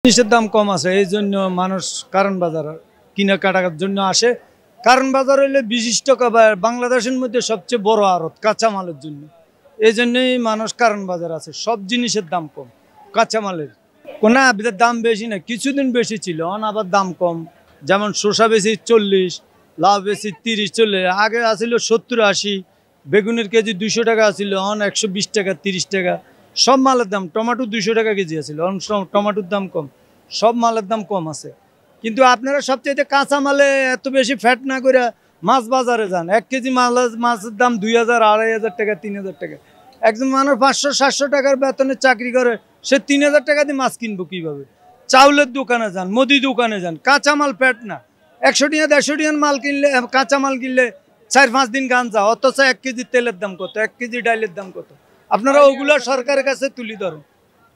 জিনিসের দাম কম আছে, এই জন্য মানুষ কারণ বাজার কিনা কাটার জন্য আসে। কারণ বাজার হইলে বিশিষ্ট বাংলাদেশের মধ্যে সবচেয়ে বড় আড়ত কাঁচামালের জন্য। এই জন্যই মানুষ কারণ বাজার আছে। সব জিনিসের দাম কম, কাঁচামালের কোনো দাম বেশি না, কিছুদিন বেশি ছিল, আবার দাম কম। যেমন শসা বেশি 40, লাউ বেশি 30-40, আগে আসিল 70-80, বেগুনের কেজি 200 টাকা আসিল, 120 টাকা 30 টাকা। সব মালের দাম, টমেটো 200 টাকা কেজি আছিল, টমেটোর দাম কম। সব মালের দাম কম আছে, কিন্তু আপনারা সবচেয়ে কাঁচা মালে এত বেশি ফ্যাট না করে মাছ বাজারে যান। 1 কেজি মাছের দাম 2000, 2500 টাকা, 3000 টাকা। একজন মানুষ 500-700 টাকার বেতনে চাকরি করে, সে 3000 টাকা দিয়ে মাছ কিনবো কিভাবে? চাউলের দোকানে যান, মুদি দোকানে যান, কাঁচা মাল ফ্যাট না। 100 টাকা 150 টাকার মাল কিনলে, কাঁচা মাল কিনলে 4-5 দিন গাঞ্জা, অথচ 1 কেজি তেলের দাম কত, 1 কেজি ডাইলের দাম কত? আপনারা ওগুলো সরকারের কাছে তুলে ধরেন।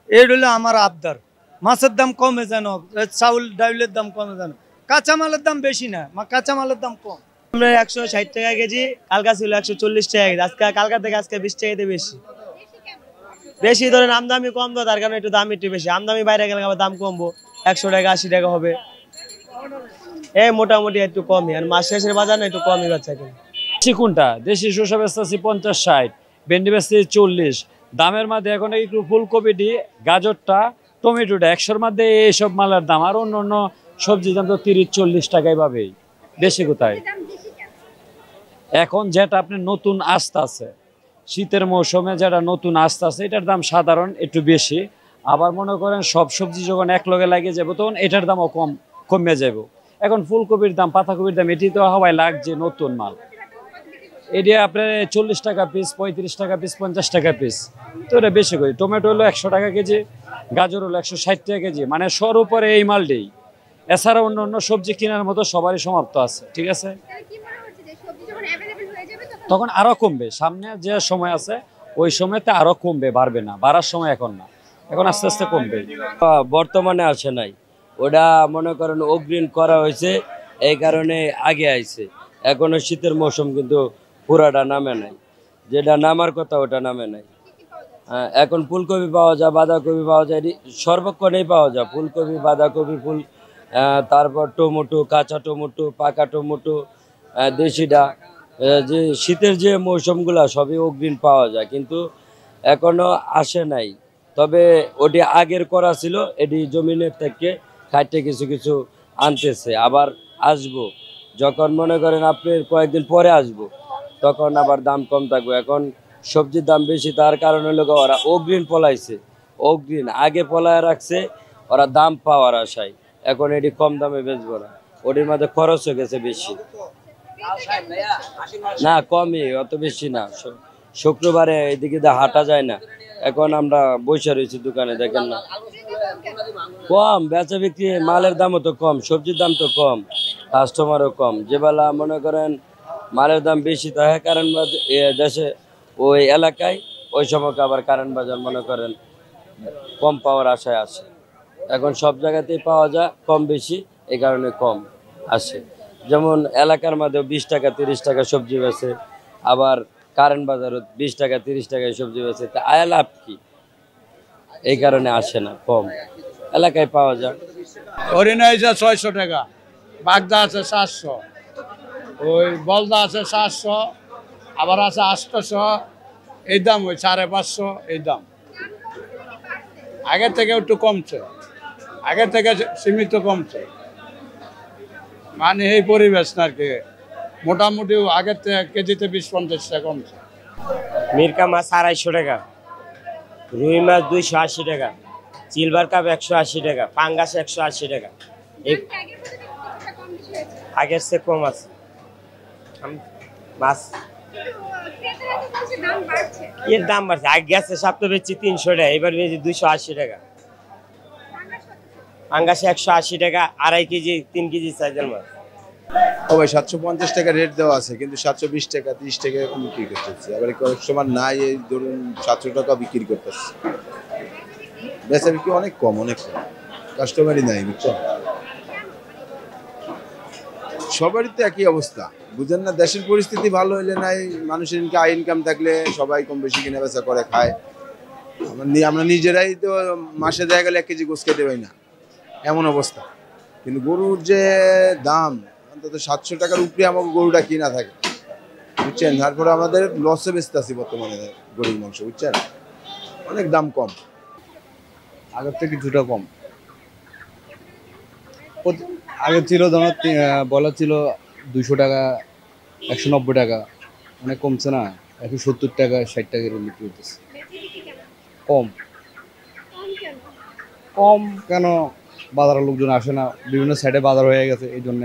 এই হলো আমার আবদার। মাছের দাম কমে যেন, চাউল ডাইলের দাম কমে যেন, কাঁচা মালের দাম বেশি না, কাঁচা মালের দাম কম। আমরা 160 টাকা কেজি, কালকা ছিল 140 টাকা কেজি, আজকে কালকা থেকে আজকে 20 টাকাতে বেশি। বেশি ধরেন আমদামি কম, তো তার কারণে একটু দাম একটু বেশি। আমদামি বাইরে গেলে আবার দাম কমবো, 100 টাকা 80 টাকা হবে। মোটামুটি একটু কমই, আর মাস শেষের বাজার না একটু কমই বাচ্চা কিনা। কোনটা দেশি শসা বেচতেছি 50-60, ভেন্ডি বেচতেছি 40। দামের মধ্যে এখন একটু ফুলকপিটি, গাজরটা, টমেটোটা 100-র মধ্যে এইসব মালের দাম। আর অন্য অন্য সবজির দাম তো 30-40 টাকায় পাবেই। বেশি কোথায়? এখন যেটা আপনি নতুন আস্তে আছে, শীতের মৌসুমে যেটা নতুন আস্তে আছে, এটার দাম সাধারণ একটু বেশি। আবার মনে করেন সব সবজি যখন এক লগে লাগে যাবো, তখন এটার দামও কমে যাবো। এখন ফুলকপির দাম, পাতাকপির দাম, এটি তো হওয়াই লাগছে নতুন মাল। এটি আপনার 40 টাকা পিস, 35 টাকা পিস, 50 টাকা পিস, তো এটা বেশি করি। টমেটো হলো 100 টাকা কেজি, গাজর হলো 160 টাকা কেজি, মানে সর উপরে এই মালটাই। এছাড়া অন্য অন্য সবজি কেনার মতো সবারই সমাপ্ত আছে, ঠিক আছে। তখন আরো কমবে, সামনে যে সময় আছে ওই সময়তে আরো কমবে, বাড়বে না, বাড়ার সময় এখন না, এখন আস্তে আস্তে কমবে। বর্তমানে আসে নাই, ওটা মনে করেন অগ্রিম করা হয়েছে, এই কারণে আগে আইছে। এখনো শীতের মৌসুম কিন্তু পুরাটা নামে নাই, যেটা নামার কথা ওটা নামে নাই। এখন ফুলকপি পাওয়া যায়, বাঁধাকপি পাওয়া যায়, সর্বক্ষণেই পাওয়া যায় ফুলকপি, বাঁধাকপি, তারপর টমেটো, কাঁচা টমেটো, পাকা টমেটো, দেশিটা। যে শীতের যে মৌসুমগুলো সবই অগ্রিম পাওয়া যায়, কিন্তু এখনো আসে নাই। তবে ওটি আগের করা ছিল, এটি জমিনের থেকে খাইতে কিছু কিছু আনতেছে, আবার আসবো। যখন মনে করেন আপনি কয়েকদিন পরে আসবো, তখন আবার দাম কম থাকবে। এখন সবজির দাম বেশি, তার কারণে লোক ওরা অগ্রিম পলাইছে, অগ্রিম আগে পলায় রাখছে ওরা দাম পাওয়ার আশায়। এখন এটি কম দামে বেচবো না, ওটির মধ্যে খরচ হয়ে গেছে বেশি। না কমই, অত বেশি না। শুক্রবারে এদিকে হাঁটা যায় না, এখন আমরা বসে রয়েছি দোকানে, দেখেন না কম বেচা বিক্রি, মালের দামও তো কম, সবজির দাম তো কম, কাস্টমারও কম। যে বেলা মনে করেন মালের দাম বেশি থাকে কারণ দেশে ওই এলাকায়, ওই সময় আবার কারণ বাজার মনে করেন কম পাওয়ার আশায় আসে। এখন সব জায়গাতেই পাওয়া যায় কম বেশি, এই কারণে কম আসে। যেমন এলাকার মধ্যে 20 টাকা 30 টাকা সবজি বেছে, আবার কারেন্ট বাজারও 20 টাকা 30 টাকায় সবজি বেছে, তা আয় লাভ কি? এই কারণে আসে না, কম এলাকায় পাওয়া যায়। হরিণা আছে 600 টাকা, বাগদা আছে 700, ওই বলদা আছে 700, আবার আছে 800, এই দাম ওই 550, এই দাম। আগের থেকে একটু কমছে, আগের থেকে সীমিত কমছে, মানে এই পরিবেশ না আর কি। মোটামুটি আগের থেকে কেজিতে 20-50 টাকা কমছে। মিরকা মাছ 250 টাকা, রুই মাছ 280 টাকা, সিলভার কাপ 180 টাকা, পাঙ্গাস 180 টাকা। আগের চেয়ে কম আছে মাছ, এর দাম বাড়ছে। আগে গেছে সপ্তাহে বেচছি 300 টাকা, এবার বেচছি 280 টাকা। পাঙ্গাসে 180 টাকা, 2.5 কেজি 3 কেজি সাইজের মাছ। ও ভাই 750 টাকা রেট দেওয়া আছে, কিন্তু 720 টাকা 30 টাকা এরকম বিক্রি করতেছে। আবার কয়েক সময় নাই, এই ধরুন 700 টাকা বিক্রি করতেছে। বেচা বিক্রি অনেক কম, অনেক কম, কাস্টমারই নাই, বুঝছেন। সবারই তো একই অবস্থা, বুঝেন না। দেশের পরিস্থিতি ভালো হইলে নাই, মানুষের ইনকাম থাকলে সবাই কম বেশি কিনে বেচা করে খায়। আমরা নিজেরাই তো মাসে দেখা গেলে 1 কেজি গোস খেতে পাই না, এমন অবস্থা। কিন্তু গরুর যে দাম অন্তত 700 টাকার উপরে আমাকে গরুটা কিনা থাকে, বুঝছেন। তারপরে আমাদের লসে বেচতে আছি বর্তমানে গরুর মাংস, বুঝছেন, অনেক দাম কম, আগের থেকে কিছুটা কম। আগে ছিল ধরো বলা ছিল 200 টাকা, 190 টাকা, অনেক কমছে না, 170 টাকা 60 টাকা এরকম বিক্রি হতেছে। কম কম কেন? বাজারের লোকজন আসে না, বিভিন্ন সাইডে বাজার হয়ে গেছে, এই জন্য